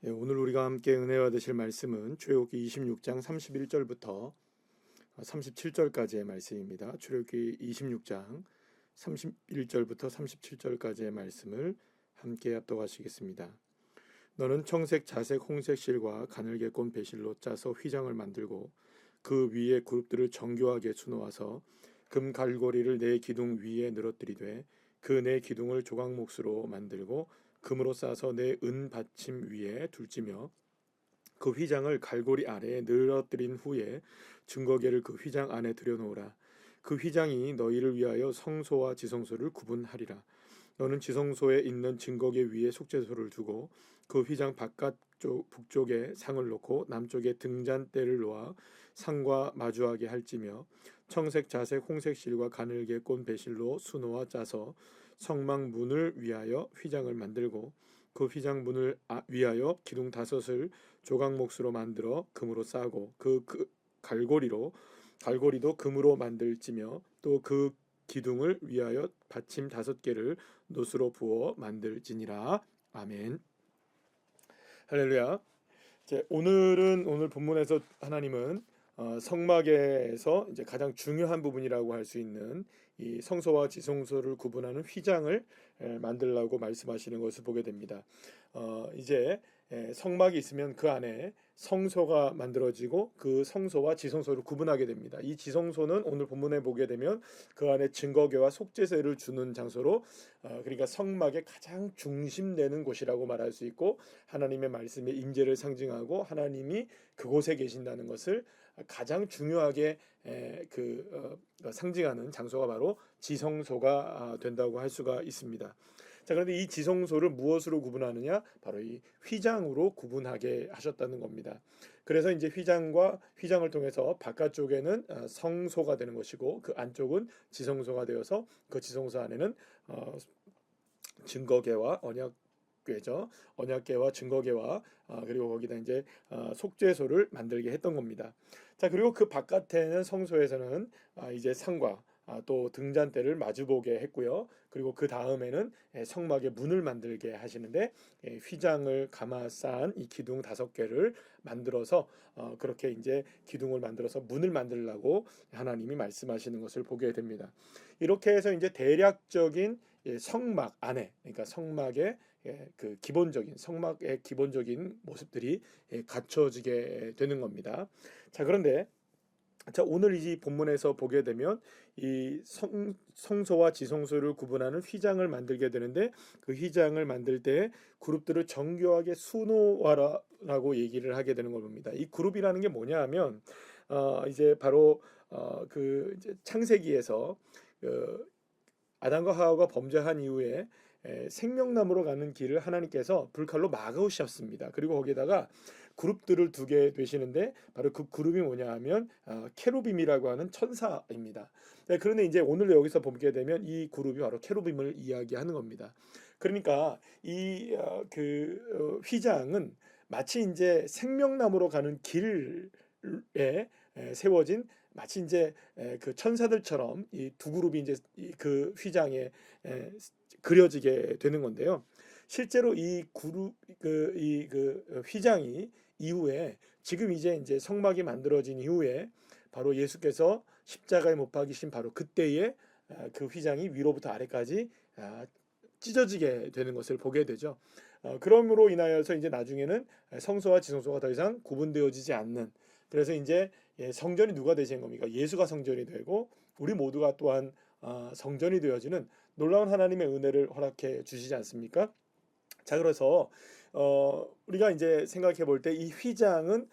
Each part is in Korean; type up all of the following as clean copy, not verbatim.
오늘 우리가 함께 은혜와 되실 말씀은 출애굽기 26장 31절부터 37절까지의 말씀입니다. 출애굽기 26장 31절부터 37절까지의 말씀을 함께 합독하시겠습니다. 너는 청색, 자색, 홍색 실과 가늘게 꼰 배실로 짜서 휘장을 만들고 그 위에 그룹들을 정교하게 수놓아서 금 갈고리를 네 기둥 위에 늘어뜨리되 그 네 기둥을 조각목수로 만들고 금으로 싸서 내 은 받침 위에 둘지며 그 휘장을 갈고리 아래에 늘어뜨린 후에 증거계를 그 휘장 안에 들여놓으라. 그 휘장이 너희를 위하여 성소와 지성소를 구분하리라. 너는 지성소에 있는 증거계 위에 속죄소를 두고 그 휘장 바깥쪽 북쪽에 상을 놓고 남쪽에 등잔대를 놓아 상과 마주하게 할지며 청색, 자색, 홍색 실과 가늘게 꼰 배실로 수놓아 짜서 성막 문을 위하여 휘장을 만들고 그 휘장 문을 위하여 기둥 다섯을 조각목수로 만들어 금으로 싸고 그 갈고리도 금으로 만들지며 또 그 기둥을 위하여 받침 5개를 노수로 부어 만들지니라. 아멘. 할렐루야. 오늘 본문에서 하나님은 성막에서 이제 가장 중요한 부분이라고 할 수 있는 이 성소와 지성소를 구분하는 휘장을 만들라고 말씀하시는 것을 보게 됩니다. 이제 성막이 있으면 그 안에 성소가 만들어지고 그 성소와 지성소를 구분하게 됩니다. 이 지성소는 오늘 본문에 보게 되면 그 안에 증거궤와 속죄제를 주는 장소로 그러니까 성막의 가장 중심되는 곳이라고 말할 수 있고 하나님의 말씀의 임재를 상징하고 하나님이 그곳에 계신다는 것을 가장 중요하게 상징하는 장소가 바로 지성소가 된다고 할 수가 있습니다. 자, 그런데 이 지성소를 무엇으로 구분하느냐? 바로 이 휘장으로 구분하게 하셨다는 겁니다. 그래서 이제 휘장을 통해서 바깥쪽에는 성소가 되는 것이고 그 안쪽은 지성소가 되어서 그 지성소 안에는 증거궤와 언약궤와 증거궤와 그리고 거기다 이제 속죄소를 만들게 했던 겁니다. 자, 그리고 그 바깥에는 성소에서는 이제 상과 또 등잔대를 마주보게 했고요. 그리고 그 다음에는 성막의 문을 만들게 하시는데 휘장을 감아 쌓은 이 기둥 5개를 만들어서 그렇게 이제 기둥을 만들어서 문을 만들라고 하나님이 말씀하시는 것을 보게 됩니다. 이렇게 해서 이제 대략적인 성막 안에, 그러니까 성막의 그 성막의 기본적인 모습들이 갖춰지게 되는 겁니다. 자, 그런데 오늘 이 본문에서 보게 되면 이 성소와 지성소를 구분하는 휘장을 만들게 되는데 그 휘장을 만들 때 그룹들을 정교하게 수놓아라라고 얘기를 하게 되는 걸 봅니다. 이 그룹이라는 게 뭐냐 하면 이제 바로 그 이제 창세기에서 아담과 하와가 범죄한 이후에 생명나무로 가는 길을 하나님께서 불칼로 막으셨습니다. 그리고 거기에다가 그룹들을 두게 되시는데 바로 그 그룹이 뭐냐 하면 케루빔이라고 하는 천사입니다. 그런데 이제 오늘 여기서 보게 되면 이 그룹이 바로 케루빔을 이야기하는 겁니다. 그러니까 이 휘장은 마치 이제 생명나무로 가는 길에 세워진 마치 이제 그 천사들처럼 이 두 그룹이 이제 그 휘장에 그려지게 되는 건데요. 실제로 이 휘장이 이후에 지금 이제 성막이 만들어진 이후에 바로 예수께서 십자가에 못 박이신 바로 그때에 그 휘장이 위로부터 아래까지 찢어지게 되는 것을 보게 되죠. 그러므로 인하여서 이제 나중에는 성소와 지성소가 더 이상 구분되어지지 않는, 그래서 이제 성전이 누가 되신 겁니까? 예수가 성전이 되고 우리 모두가 또한 성전이 되어지는 놀라운 하나님의 은혜를 허락해 주시지 않습니까? 자, 그래서 우리가 이제 생각해 볼 때 이 휘장은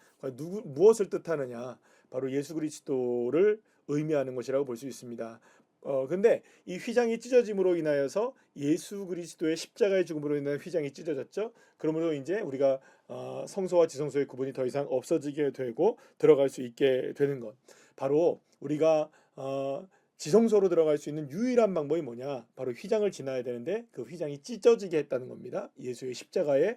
무엇을 뜻하느냐? 바로 예수 그리스도를 의미하는 것이라고 볼 수 있습니다. 근데 이 휘장이 찢어짐으로 인하여서 예수 그리스도의 십자가의 죽음으로 인한 휘장이 찢어졌죠. 그러므로 이제 우리가 성소와 지성소의 구분이 더 이상 없어지게 되고 들어갈 수 있게 되는 것. 바로 우리가 지성소로 들어갈 수 있는 유일한 방법이 뭐냐? 바로 휘장을 지나야 되는데 그 휘장이 찢어지게 했다는 겁니다. 예수의 십자가의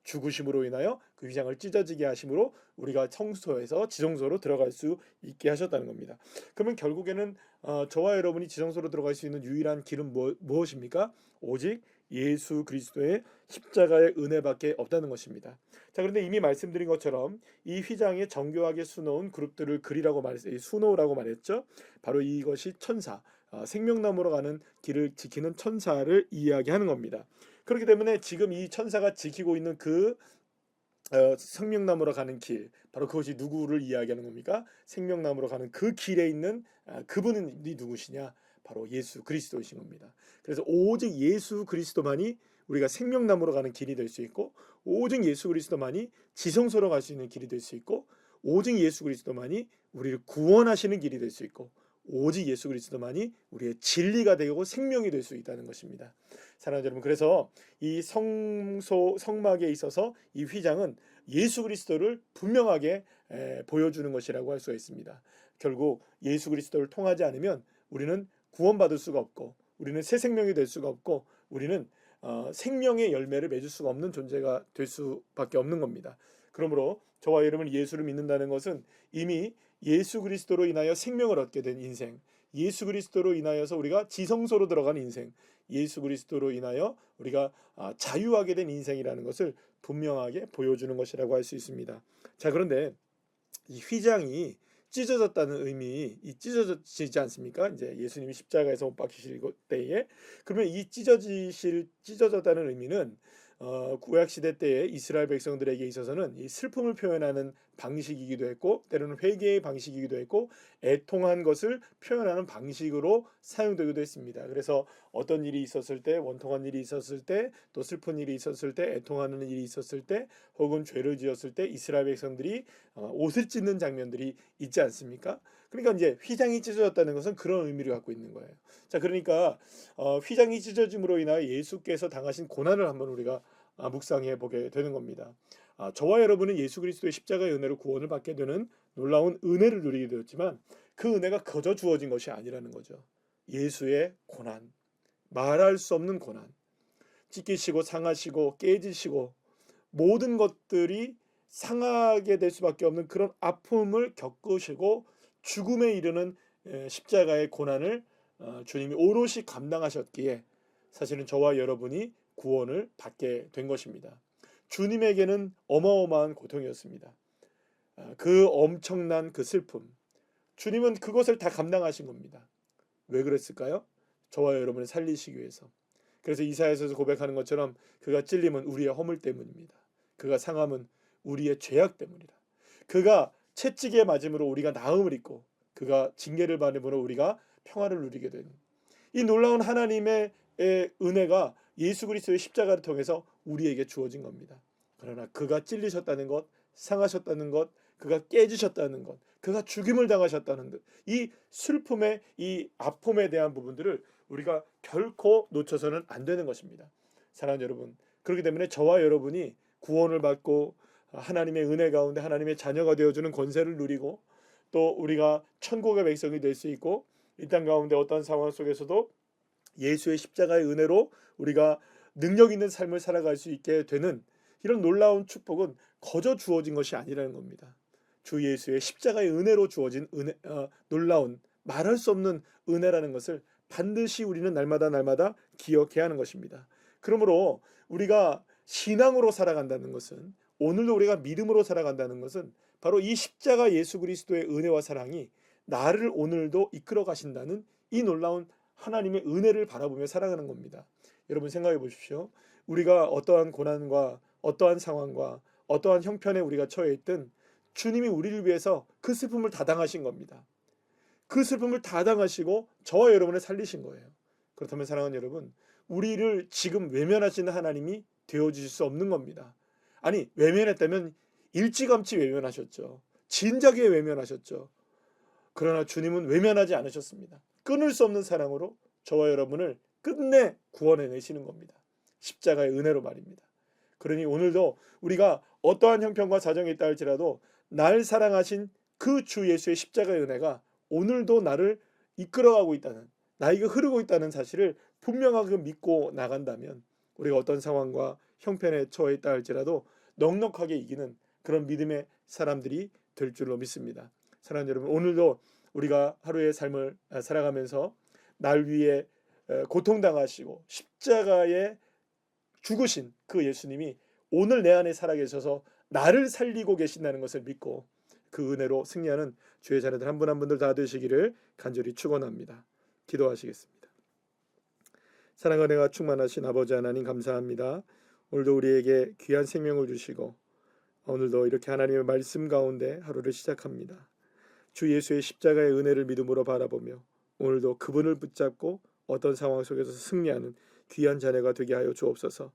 죽으심으로 인하여 그 휘장을 찢어지게 하심으로 우리가 성소에서 지성소로 들어갈 수 있게 하셨다는 겁니다. 그러면 결국에는 저와 여러분이 지성소로 들어갈 수 있는 유일한 길은 무엇입니까? 오직 예수 그리스도의 십자가의 은혜밖에 없다는 것입니다. 자, 그런데 이미 말씀드린 것처럼 이 휘장에 정교하게 수놓은 그룹들을 그리라고 말했어요. 수놓으라고 말했죠. 바로 이것이 천사, 생명나무로 가는 길을 지키는 천사를 이야기하는 겁니다. 그렇기 때문에 지금 이 천사가 지키고 있는 그 생명나무로 가는 길, 바로 그것이 누구를 이야기하는 겁니까? 생명나무로 가는 그 길에 있는 그분은 누구시냐? 바로 예수 그리스도이신 겁니다. 그래서 오직 예수 그리스도만이 우리가 생명나무로 가는 길이 될 수 있고, 오직 예수 그리스도만이 지성소로 갈 수 있는 길이 될 수 있고, 오직 예수 그리스도만이 우리를 구원하시는 길이 될 수 있고, 오직 예수 그리스도만이 우리의 진리가 되고 생명이 될 수 있다는 것입니다. 사랑하는 여러분, 그래서 이 성막에 있어서 이 휘장은 예수 그리스도를 분명하게 보여주는 것이라고 할 수가 있습니다. 결국 예수 그리스도를 통하지 않으면 우리는 구원받을 수가 없고, 우리는 새 생명이 될 수가 없고, 우리는 생명의 열매를 맺을 수가 없는 존재가 될 수밖에 없는 겁니다. 그러므로 저와 여러분이 예수를 믿는다는 것은 이미 예수 그리스도로 인하여 생명을 얻게 된 인생, 예수 그리스도로 인하여서 우리가 지성소로 들어간 인생, 예수 그리스도로 인하여 우리가 자유하게 된 인생이라는 것을 분명하게 보여주는 것이라고 할 수 있습니다. 자, 그런데 이 휘장이 찢어졌다는 의미, 이 찢어지지 않습니까? 이제 예수님이 십자가에서 못 박히실 때에, 그러면 이 찢어졌다는 의미는 구약 시대 때의 이스라엘 백성들에게 있어서는 이 슬픔을 표현하는 방식이기도 했고, 때로는 회개의 방식이기도 했고, 애통한 것을 표현하는 방식으로 사용되기도 했습니다. 그래서 어떤 일이 있었을 때, 원통한 일이 있었을 때, 또 슬픈 일이 있었을 때, 애통하는 일이 있었을 때, 혹은 죄를 지었을 때 이스라엘 백성들이 옷을 찢는 장면들이 있지 않습니까? 그러니까 이제 휘장이 찢어졌다는 것은 그런 의미를 갖고 있는 거예요. 자, 그러니까 휘장이 찢어짐으로 인하여 예수께서 당하신 고난을 한번 우리가 묵상해 보게 되는 겁니다. 저와 여러분은 예수 그리스도의 십자가의 은혜로 구원을 받게 되는 놀라운 은혜를 누리게 되었지만, 그 은혜가 거저 주어진 것이 아니라는 거죠. 예수의 고난, 말할 수 없는 고난, 찢기시고 상하시고 깨지시고 모든 것들이 상하게 될 수밖에 없는 그런 아픔을 겪으시고 죽음에 이르는 십자가의 고난을 주님이 오롯이 감당하셨기에 사실은 저와 여러분이 구원을 받게 된 것입니다. 주님에게는 어마어마한 고통이었습니다. 그 엄청난 그 슬픔, 주님은 그것을 다 감당하신 겁니다. 왜 그랬을까요? 저와 여러분을 살리시기 위해서. 그래서 이사야서에서 고백하는 것처럼 그가 찔림은 우리의 허물 때문입니다. 그가 상함은 우리의 죄악 때문이라. 그가 채찍에 맞음으로 우리가 나음을 입고, 그가 징계를 받음으로 우리가 평화를 누리게 된, 이 놀라운 하나님의 은혜가 예수 그리스도의 십자가를 통해서 우리에게 주어진 겁니다. 그러나 그가 찔리셨다는 것, 상하셨다는 것, 그가 깨지셨다는 것, 그가 죽임을 당하셨다는 것, 이 슬픔의 이 아픔에 대한 부분들을 우리가 결코 놓쳐서는 안 되는 것입니다. 사랑하는 여러분, 그렇기 때문에 저와 여러분이 구원을 받고 하나님의 은혜 가운데 하나님의 자녀가 되어주는 권세를 누리고, 또 우리가 천국의 백성이 될 수 있고, 이 땅 가운데 어떤 상황 속에서도 예수의 십자가의 은혜로 우리가 능력 있는 삶을 살아갈 수 있게 되는 이런 놀라운 축복은 거저 주어진 것이 아니라는 겁니다. 주 예수의 십자가의 은혜로 주어진 놀라운 말할 수 없는 은혜라는 것을 반드시 우리는 날마다 기억해야 하는 것입니다. 그러므로 우리가 신앙으로 살아간다는 것은, 오늘도 우리가 믿음으로 살아간다는 것은 바로 이 십자가 예수 그리스도의 은혜와 사랑이 나를 오늘도 이끌어 가신다는 이 놀라운 하나님의 은혜를 바라보며 살아가는 겁니다. 여러분 생각해 보십시오. 우리가 어떠한 고난과 어떠한 상황과 어떠한 형편에 우리가 처해 있든 주님이 우리를 위해서 그 슬픔을 다 당하신 겁니다. 그 슬픔을 다 당하시고 저와 여러분을 살리신 거예요. 그렇다면 사랑하는 여러분, 우리를 지금 외면하시는 하나님이 되어주실 수 없는 겁니다. 아니, 외면했다면 일찌감치 외면하셨죠. 진작에 외면하셨죠. 그러나 주님은 외면하지 않으셨습니다. 끊을 수 없는 사랑으로 저와 여러분을 끝내 구원해내시는 겁니다. 십자가의 은혜로 말입니다. 그러니 오늘도 우리가 어떠한 형편과 사정이 있다 할지라도 날 사랑하신 그 주 예수의 십자가의 은혜가 오늘도 나를 이끌어가고 있다는, 나에게 흐르고 있다는 사실을 분명하게 믿고 나간다면 우리가 어떤 상황과 형편에 처해 있다 할지라도 넉넉하게 이기는 그런 믿음의 사람들이 될 줄로 믿습니다. 사랑하는 여러분, 오늘도 우리가 하루의 삶을 살아가면서 날 위해 고통당하시고 십자가의 죽으신 그 예수님이 오늘 내 안에 살아계셔서 나를 살리고 계신다는 것을 믿고 그 은혜로 승리하는 주의 자녀들 한 분 한 분들 다 되시기를 간절히 축원합니다. 기도하시겠습니다. 사랑과 은혜가 충만하신 아버지 하나님 감사합니다. 오늘도 우리에게 귀한 생명을 주시고 오늘도 이렇게 하나님의 말씀 가운데 하루를 시작합니다. 주 예수의 십자가의 은혜를 믿음으로 바라보며 오늘도 그분을 붙잡고 어떤 상황 속에서 승리하는 귀한 자녀가 되게 하여 주옵소서.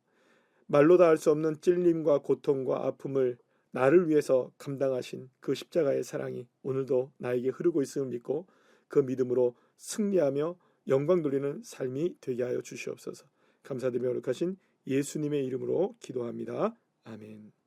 말로 다 할 수 없는 찔림과 고통과 아픔을 나를 위해서 감당하신 그 십자가의 사랑이 오늘도 나에게 흐르고 있음을 믿고 그 믿음으로 승리하며 영광 돌리는 삶이 되게 하여 주시옵소서. 감사드리며 거룩하신 예수님의 이름으로 기도합니다. 아멘.